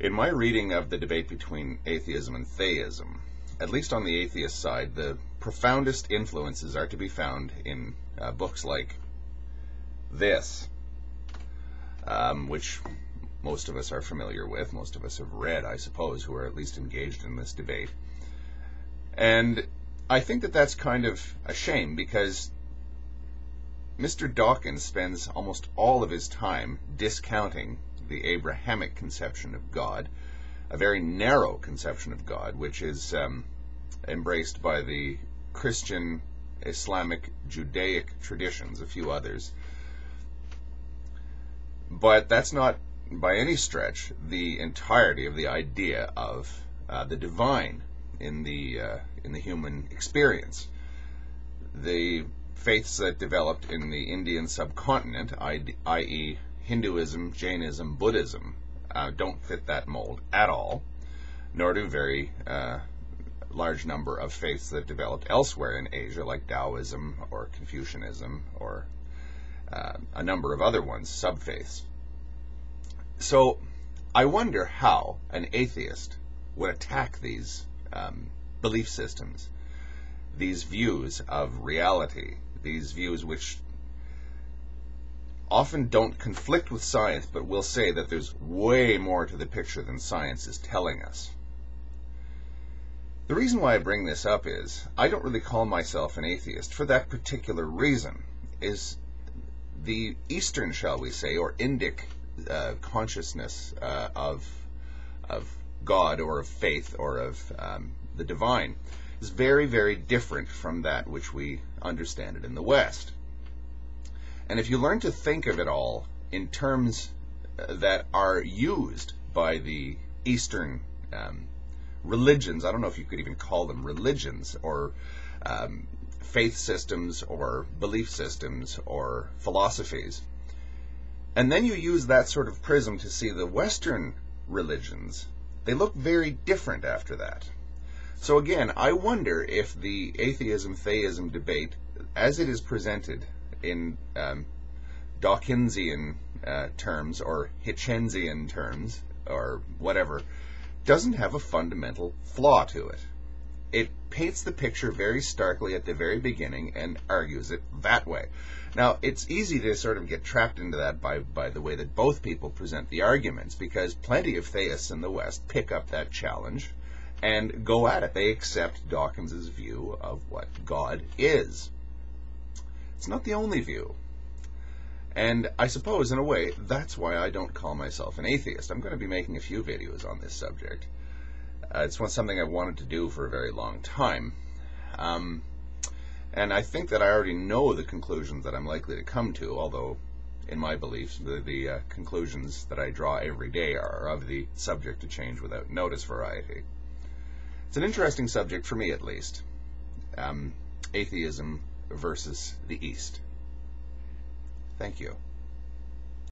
In my reading of the debate between atheism and theism, at least on the atheist side, the profoundest influences are to be found in books like this, which most of us are familiar with, most of us have read, I suppose, who are at least engaged in this debate. And I think that that's kind of a shame, because Mr. Dawkins spends almost all of his time discounting the Abrahamic conception of God, a very narrow conception of God, which is embraced by the Christian, Islamic, Judaic traditions, a few others. But that's not by any stretch the entirety of the idea of the divine in the human experience. The faiths that developed in the Indian subcontinent, i.e. Hinduism, Jainism, Buddhism, don't fit that mold at all, nor do very large number of faiths that developed elsewhere in Asia, like Taoism or Confucianism or a number of other ones, sub-faiths. So I wonder how an atheist would attack these belief systems, these views of reality, these views which often don't conflict with science, but will say that there's way more to the picture than science is telling us. The reason why I bring this up is I don't really call myself an atheist for that particular reason. Is the Eastern, shall we say, or Indic consciousness of God or of faith or of the divine is very, very different from that which we understand it in the West. And if you learn to think of it all in terms that are used by the Eastern religions, I don't know if you could even call them religions, or faith systems, or belief systems, or philosophies, and then you use that sort of prism to see the Western religions, they look very different after that. So again, I wonder if the atheism-theism debate, as it is presented in Dawkinsian terms, or Hitchensian terms, or whatever, doesn't have a fundamental flaw to it. It paints the picture very starkly at the very beginning and argues it that way. Now, it's easy to sort of get trapped into that by the way that both people present the arguments, because plenty of theists in the West pick up that challenge and go at it. They accept Dawkins's view of what God is. It's not the only view. And I suppose, in a way, that's why I don't call myself an atheist. I'm going to be making a few videos on this subject. It's something I've wanted to do for a very long time. And I think that I already know the conclusions that I'm likely to come to, although, in my beliefs, the conclusions that I draw every day are of the subject to change without notice variety. It's an interesting subject, for me at least. Atheism versus the East. Thank you.